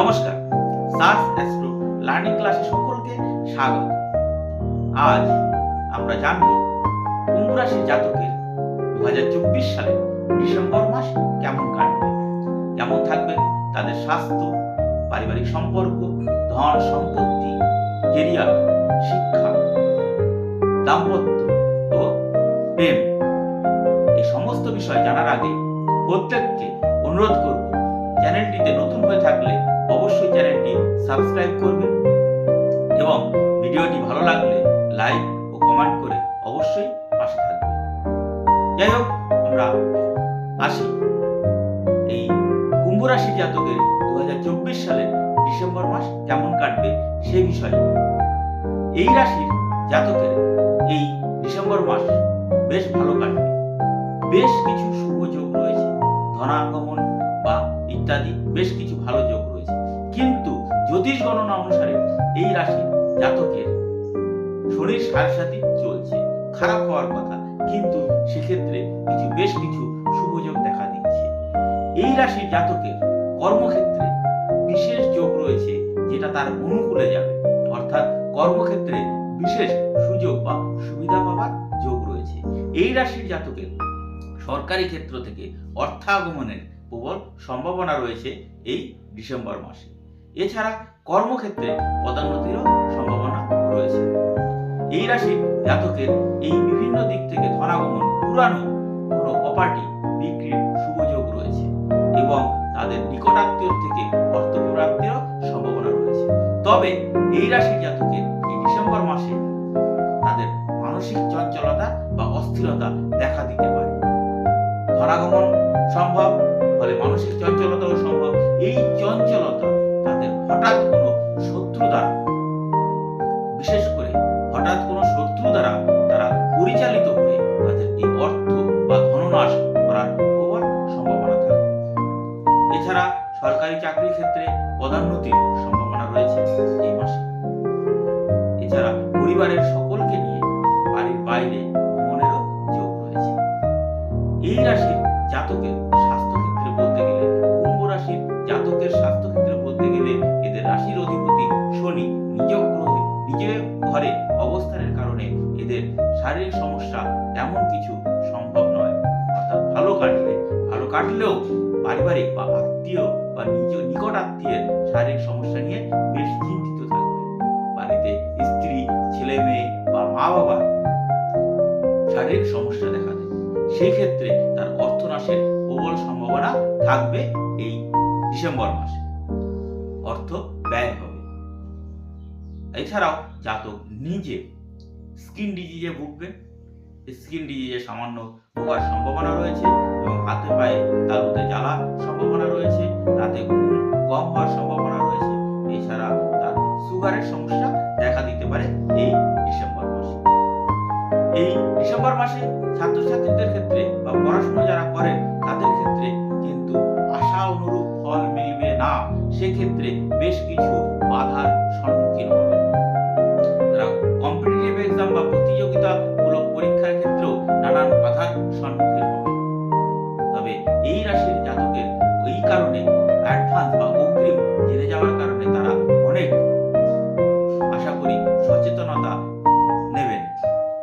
নমস্কার, SARS astro learning ক্লাসে সকলকে স্বাগত। আজ আমরা জানব কুম্ভ রাশির জাতকের 2024 সালে ডিসেম্বর মাস কেমন কাটবে, কেমন থাকবে তাদের স্বাস্থ্য, পারিবারিক সম্পর্ক, ধন সম্পত্তি, কেরিয়ার, শিক্ষা, দাম্পত্য ও প্রেম। এই সমস্ত বিষয় জানার আগে প্রত্যেককে অনুরোধ করব, চ্যানেলটিতে নতুন হয়ে থাকলে অবশ্যই চ্যানেলটি সাবস্ক্রাইব করবেন এবং ভিডিওটি ভালো লাগলে লাইক ও কমেন্ট করে অবশ্যই পাশে থাকবেন। যাই হোক, আমরা আসি এই কুম্ভ রাশি জাতকের 2024 সালের ডিসেম্বর মাস কেমন কাটবে সেই বিষয়ে। এই রাশির জাতকের এই ডিসেম্বর মাস বেশ ভালো কাটবে। বেশ কিছু শুভ যোগ রয়েছে, ধনাগমন বা ইত্যাদি বেশ কিছু ভালো যোগ রয়েছে। কিন্তু জ্যোতিষ গণনা অনুসারে এই রাশির জাতকের শরীর সাথে চলছে, খারাপ হওয়ার কথা, কিন্তু সেক্ষেত্রে বেশ কিছু শুভ যোগ দেখা দিচ্ছে। এই রাশির জাতকের কর্মক্ষেত্রে বিশেষ যোগ রয়েছে, যেটা তার অনুকূলে যাবে, অর্থাৎ কর্মক্ষেত্রে বিশেষ সুযোগ বা সুবিধা পাওয়ার যোগ রয়েছে। এই রাশির জাতকের সরকারি ক্ষেত্র থেকে অর্থাগমনের প্রবল সম্ভাবনা রয়েছে এই ডিসেম্বর মাসে। এছাড়া কর্মক্ষেত্রে পদোন্নতিরও সম্ভাবনা রয়েছে। এই রাশির জাতকের এই বিভিন্ন দিক থেকে ধনাগমন, পুরানো কোনো প্রপার্টি বিক্রির শুভ যোগ রয়েছে এবং তাদের নিকটাত্মীয় থেকে অর্থ প্রাপ্তিরও সম্ভাবনা রয়েছে। তবে এই রাশির জাতকের এই ডিসেম্বর মাসে তাদের মানসিক চঞ্চলতা বা অস্থিরতা দেখা দিতে পারে। ধনাগমন সম্ভব, ফলে মানসিক চঞ্চলতাও সম্ভব। এই চঞ্চলতা তাদের হঠাৎ কোনো শত্রু দ্বারা, বিশেষ করে হঠাৎ কোনো শত্রু দ্বারা তারা পরিচালিত হয়ে তাদের এই অর্থ বা ধননাশ করার প্রবল সম্ভাবনা থাকবে। এছাড়া সরকারি চাকরির ক্ষেত্রে পদোন্নতির সম্ভাবনা রয়েছে এই মাসে। এছাড়া পরিবারের সকলকে নিয়ে বাড়ির বাইরে ভ্রমণেরও যোগ রয়েছে। এই রাশির জাতকের স্বাস্থ্যক্ষেত্রে বলতে গেলে, কুম্ভ রাশির জাতকের স্বাস্থ্যক্ষেত্রে বলতে গেলে, এদের রাশির অধিপতি শনি নিজ ঘরে অবস্থানের কারণে এদের শারীরিক সমস্যা তেমন কিছু সম্ভব নয়। অর্থাৎ ভালো কাটলেও পারিবারিক বা আত্মীয় বা নিকট আত্মীয়ের শারীরিক সমস্যা নিয়ে বেশ চিন্তিত থাকবে। বাড়িতে স্ত্রী, ছেলে মেয়ে বা মা বাবার শারীরিক সমস্যা দেখা দেয়। সেই ক্ষেত্রে তার অর্থনাশের প্রবল সম্ভাবনা থাকবে এই ডিসেম্বর মাসে। অর্থ ব্যয় হবে। এছাড়াও জাতক নিজে স্কিন ডিজিজে ভুগবে। স্কিন ডিজিজে সামান্য ভোগার সম্ভাবনা রয়েছে এবং হাতে পায়ে তালুতে জ্বালা সম্ভাবনা রয়েছে। রাতে ঘুম কম হওয়ার সম্ভাবনা রয়েছে। এছাড়া তার সুগারের সমস্যা দেখা দিতে পারে এই ডিসেম্বর মাসে। এই ডিসেম্বর মাসে ছাত্রছাত্রীদের ক্ষেত্রে বা পড়াশোনা যারা করেন তাদের ক্ষেত্রে কিন্তু আশা অনুরূপ ফল মিলবে না। সেক্ষেত্রে বেশ কিছু বাধার সম্মুখীন হবে। তারা কম্পিটিটিভ এক্সাম বা প্রতিযোগিতামূলক পরীক্ষার ক্ষেত্রেও নানান বাধার সম্মুখীন হবে। তবে এই রাশির জাতকের এই কারণে অ্যাডভান্স বা অগ্রিম জেনে যাওয়ার কারণে তারা অনেক আশা করি সচেতনতা নেবেন,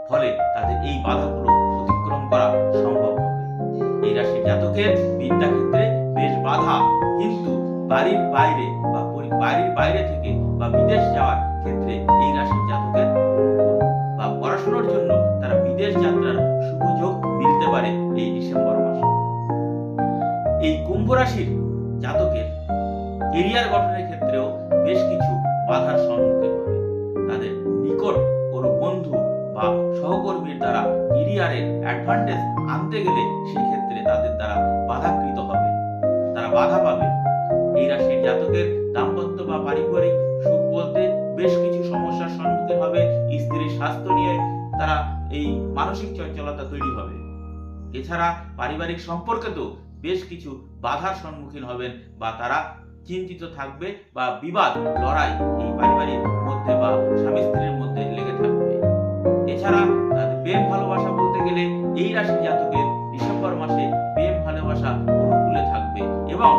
ফলে তাদের এই বাধাগুলো অতিক্রম করা সম্ভব হবে। এই রাশির জাতকের বিদ্যাক্ষেত্রে বেশ বাধা, কিন্তু বাড়ির বাইরে থেকে বা বিদেশ যাওয়ার ক্ষেত্রে এই রাশির জাতকের অনুকূল, বা পড়াশোনার জন্য তারা বিদেশ যাত্রার শুভ যোগ মিলতে পারে এই ডিসেম্বর মাসে। এই কুম্ভ রাশির জাতকের কেরিয়ার গঠনের ক্ষেত্রেও বেশ কিছু বাধার সম্মুখীন হবে। তাদের নিকট কোনো বন্ধু বা সহকর্মীর দ্বারা কেরিয়ারের অ্যাডভান্টেজ আনতে গেলে সেই ক্ষেত্রে তাদের দ্বারা বাধাকৃত হবে, তারা বাধা পাবে। এই রাশির জাতকের দাম্পত্য বা পারিবারিক সুখ বলতে বেশ কিছু সমস্যার সম্মুখীন হবে। স্ত্রীর স্বাস্থ্য নিয়ে তারা এই মানসিক চঞ্চলতা তৈরি হবে। এছাড়া পারিবারিক সম্পর্কেতেও বেশ কিছু বাধার সম্মুখীন হবেন বা তারা চিন্তিত থাকবে বা বিবাদ, লড়াই এই পারিবারিক মধ্যে বা স্বামী স্ত্রীর মধ্যে লেগে থাকবে। এছাড়া তাদের প্রেম ভালোবাসা বলতে গেলে এই রাশির জাতকের ডিসেম্বর মাসে প্রেম ভালোবাসা অনুকূলে থাকবে এবং